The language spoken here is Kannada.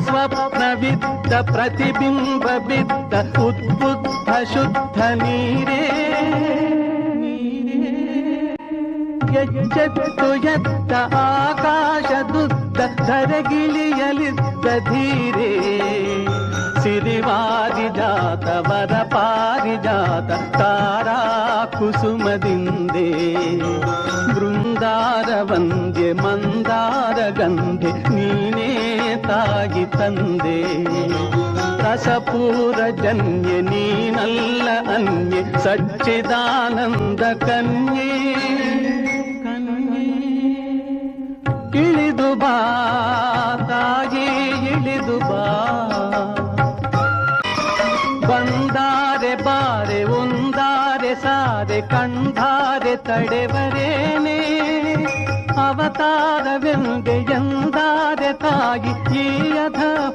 ಸ್ವಪ್ನ ಬಿದ್ದ ಪ್ರತಿಬಿಂಬ ಬಿದ್ದ ಉದ್ಬುದ್ಧ ಶುದ್ಧ ನೀರೇ ಎಚ್ಚೆತ್ತು ಎತ್ತ ಆಕಾಶದುದ್ದ ಧರೆಗಿಳಿಯಲಿದ್ದ ಧೀರೇ ಸಿರಿವಾರಿಜಾತ ವರ ಪಾರಿಜಾತ ತಾರಾ ಕುಸುಮದಿಂದೆ ಬೃಂದಾರ ವಂದ್ಯೆ ಮಂದಾರ ಗಂಧೆ ನೀನೇ ತಾಗಿ ತಂದೆ ರಸಪೂರ ಜನ್ಯೆ ನೀನಲ್ಲ ಅನ್ಯೆ ಸಚ್ಚಿದಾನಂದ ಕನ್ಯೆ ಇಳಿದು ಬಾ ತಾಯಿ ಇಳಿದು ಬಾ ಬಂದಾರೆ ಬಾರೆ ಒಂದಾರೆ ಸಾರೆ ಕಂಡಾರೆ ತಡೆವರೇನೆ ಅವತಾರವೆಂದೆ ಎಂದಾರೆ ತಾಯಿ ಈ ಅಧ